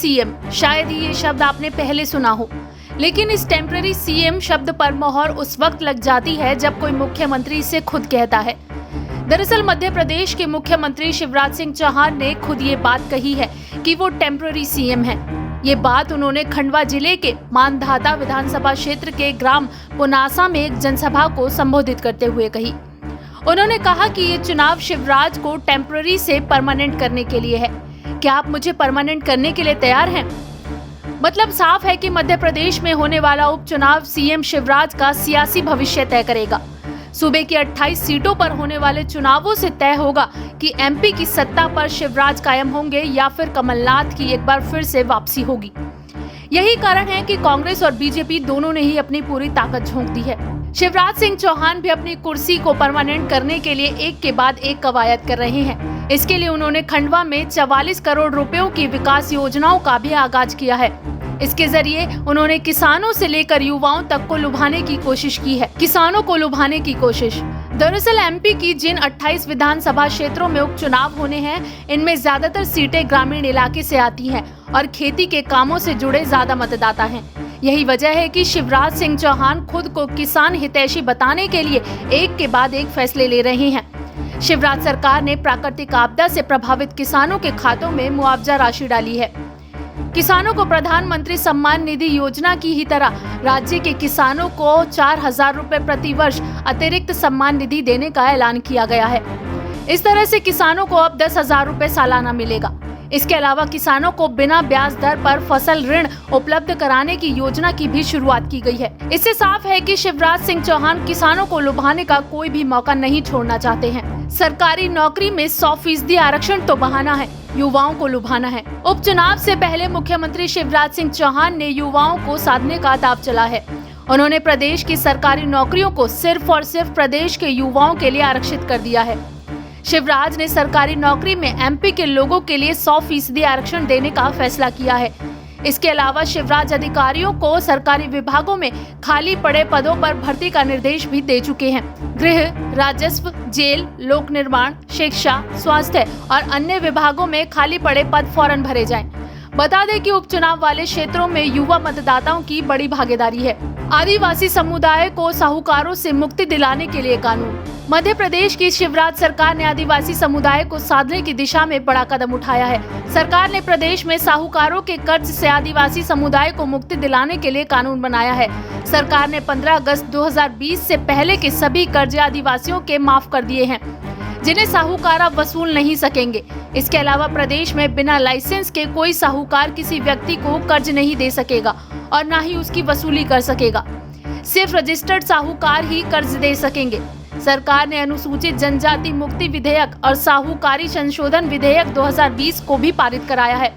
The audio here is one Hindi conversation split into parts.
सीएम, शायद ही ये शब्द आपने पहले सुना हो, लेकिन इस टेम्पररी सीएम शब्द पर मोहर उस वक्त लग जाती है जब कोई मुख्यमंत्री इसे खुद कहता है। दरअसल मध्य प्रदेश के मुख्यमंत्री शिवराज सिंह चौहान ने खुद ये बात कही है कि वो टेम्पररी सीएम है। ये बात उन्होंने खंडवा जिले के मानधाता विधानसभा क्षेत्र के ग्राम पुनासा में एक जनसभा को संबोधित करते हुए कही। उन्होंने कहा कि ये चुनाव शिवराज को टेम्पररी से परमानेंट करने के लिए है। क्या आप मुझे परमानेंट करने के लिए तैयार हैं? मतलब साफ है कि मध्य प्रदेश में होने वाला उपचुनाव सीएम शिवराज का सियासी भविष्य तय करेगा। सूबे की 28 सीटों पर होने वाले चुनावों से तय होगा कि एमपी की सत्ता पर शिवराज कायम होंगे या फिर कमलनाथ की एक बार फिर से वापसी होगी। यही कारण है कि कांग्रेस और बीजेपी दोनों ने ही अपनी पूरी ताकत झोंक दी है। शिवराज सिंह चौहान भी अपनी कुर्सी को परमानेंट करने के लिए एक के बाद एक कवायद कर रहे हैं। इसके लिए उन्होंने खंडवा में 44 करोड़ रुपयों की विकास योजनाओं का भी आगाज किया है। इसके जरिए उन्होंने किसानों से लेकर युवाओं तक को लुभाने की कोशिश की है। किसानों को लुभाने की कोशिश। दरअसल एमपी की जिन 28 विधानसभा क्षेत्रों में उपचुनाव होने हैं, इनमें ज्यादातर सीटें ग्रामीण इलाके से आती हैं और खेती के कामों से जुड़े ज्यादा मतदाता हैं। यही वजह है कि शिवराज सिंह चौहान खुद को किसान हितैषी बताने के लिए एक के बाद एक फैसले ले रहे हैं। शिवराज सरकार ने प्राकृतिक आपदा से प्रभावित किसानों के खातों में मुआवजा राशि डाली है। किसानों को प्रधानमंत्री सम्मान निधि योजना की ही तरह राज्य के किसानों को 4,000 रुपए प्रति वर्ष अतिरिक्त सम्मान निधि देने का ऐलान किया गया है। इस तरह से किसानों को अब 10,000 रुपए सालाना मिलेगा। इसके अलावा किसानों को बिना ब्याज दर पर फसल ऋण उपलब्ध कराने की योजना की भी शुरुआत की गई है। इससे साफ है कि शिवराज सिंह चौहान किसानों को लुभाने का कोई भी मौका नहीं छोड़ना चाहते हैं। सरकारी नौकरी में 100% आरक्षण तो बहाना है, युवाओं को लुभाना है। उपचुनाव से पहले मुख्यमंत्री शिवराज सिंह चौहान ने युवाओं को साधने का दांव चला है। उन्होंने प्रदेश की सरकारी नौकरियों को सिर्फ और सिर्फ प्रदेश के युवाओं के लिए आरक्षित कर दिया है। शिवराज ने सरकारी नौकरी में एमपी के लोगों के लिए 100% आरक्षण देने का फैसला किया है। इसके अलावा शिवराज अधिकारियों को सरकारी विभागों में खाली पड़े पदों पर भर्ती का निर्देश भी दे चुके हैं। गृह, राजस्व, जेल, लोक निर्माण, शिक्षा, स्वास्थ्य और अन्य विभागों में खाली पड़े पद फौरन भरे जाएं। बता दें कि उपचुनाव वाले क्षेत्रों में युवा मतदाताओं की बड़ी भागीदारी है। आदिवासी समुदाय को साहूकारों से मुक्ति दिलाने के लिए कानून। मध्य प्रदेश की शिवराज सरकार ने आदिवासी समुदाय को साधने की दिशा में बड़ा कदम उठाया है। सरकार ने प्रदेश में साहूकारों के कर्ज से आदिवासी समुदाय को मुक्ति दिलाने के लिए कानून बनाया है। सरकार ने 15 अगस्त 2020 से पहले के सभी कर्ज आदिवासियों के माफ कर दिए हैं, जिन्हें साहूकार अब वसूल नहीं सकेंगे। इसके अलावा प्रदेश में बिना लाइसेंस के कोई साहूकार किसी व्यक्ति को कर्ज नहीं दे सकेगा और न ही उसकी वसूली कर सकेगा। सिर्फ रजिस्टर्ड साहूकार ही कर्ज दे सकेंगे। सरकार ने अनुसूचित जनजाति मुक्ति विधेयक और साहूकारी संशोधन विधेयक 2020 को भी पारित कराया है।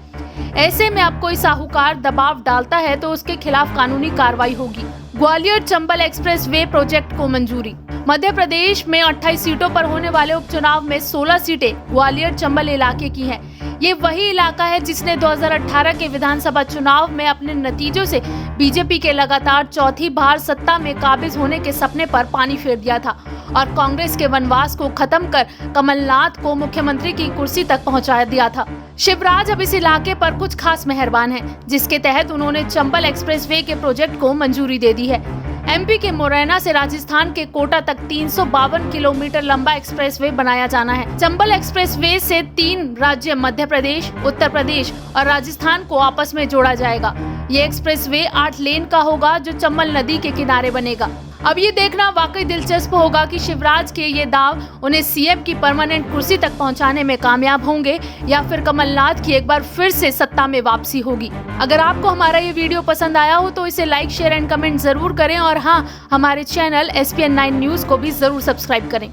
ऐसे में अब कोई साहूकार दबाव डालता है तो उसके खिलाफ कानूनी कार्रवाई होगी। Gwalior Chambal express way project को मंजूरी। मध्य प्रदेश में 28 सीटों पर होने वाले उपचुनाव में 16 सीटें ग्वालियर चंबल इलाके की हैं। ये वही इलाका है जिसने 2018 के विधानसभा चुनाव में अपने नतीजों से बीजेपी के लगातार चौथी बार सत्ता में काबिज होने के सपने पर पानी फेर दिया था और कांग्रेस के वनवास को खत्म कर कमलनाथ को मुख्यमंत्री की कुर्सी तक पहुंचा दिया था। शिवराज अब इस इलाके पर कुछ खास मेहरबान हैं, जिसके तहत उन्होंने चंबल एक्सप्रेसवे के प्रोजेक्ट को मंजूरी दे दी है। एमपी के मुरैना से राजस्थान के कोटा तक 352 किलोमीटर लंबा एक्सप्रेसवे बनाया जाना है। चंबल एक्सप्रेसवे से 3 राज्य मध्य प्रदेश, उत्तर प्रदेश और राजस्थान को आपस में जोड़ा जाएगा। ये एक्सप्रेसवे 8 लेन का होगा जो चंबल नदी के किनारे बनेगा। अब ये देखना वाकई दिलचस्प होगा कि शिवराज के ये दाव उन्हें सीएम की परमानेंट कुर्सी तक पहुंचाने में कामयाब होंगे या फिर कमलनाथ की एक बार फिर से सत्ता में वापसी होगी। अगर आपको हमारा ये वीडियो पसंद आया हो तो इसे लाइक, शेयर एंड कमेंट जरूर करें और हाँ, हमारे चैनल SPN9 न्यूज को भी जरूर सब्सक्राइब करें।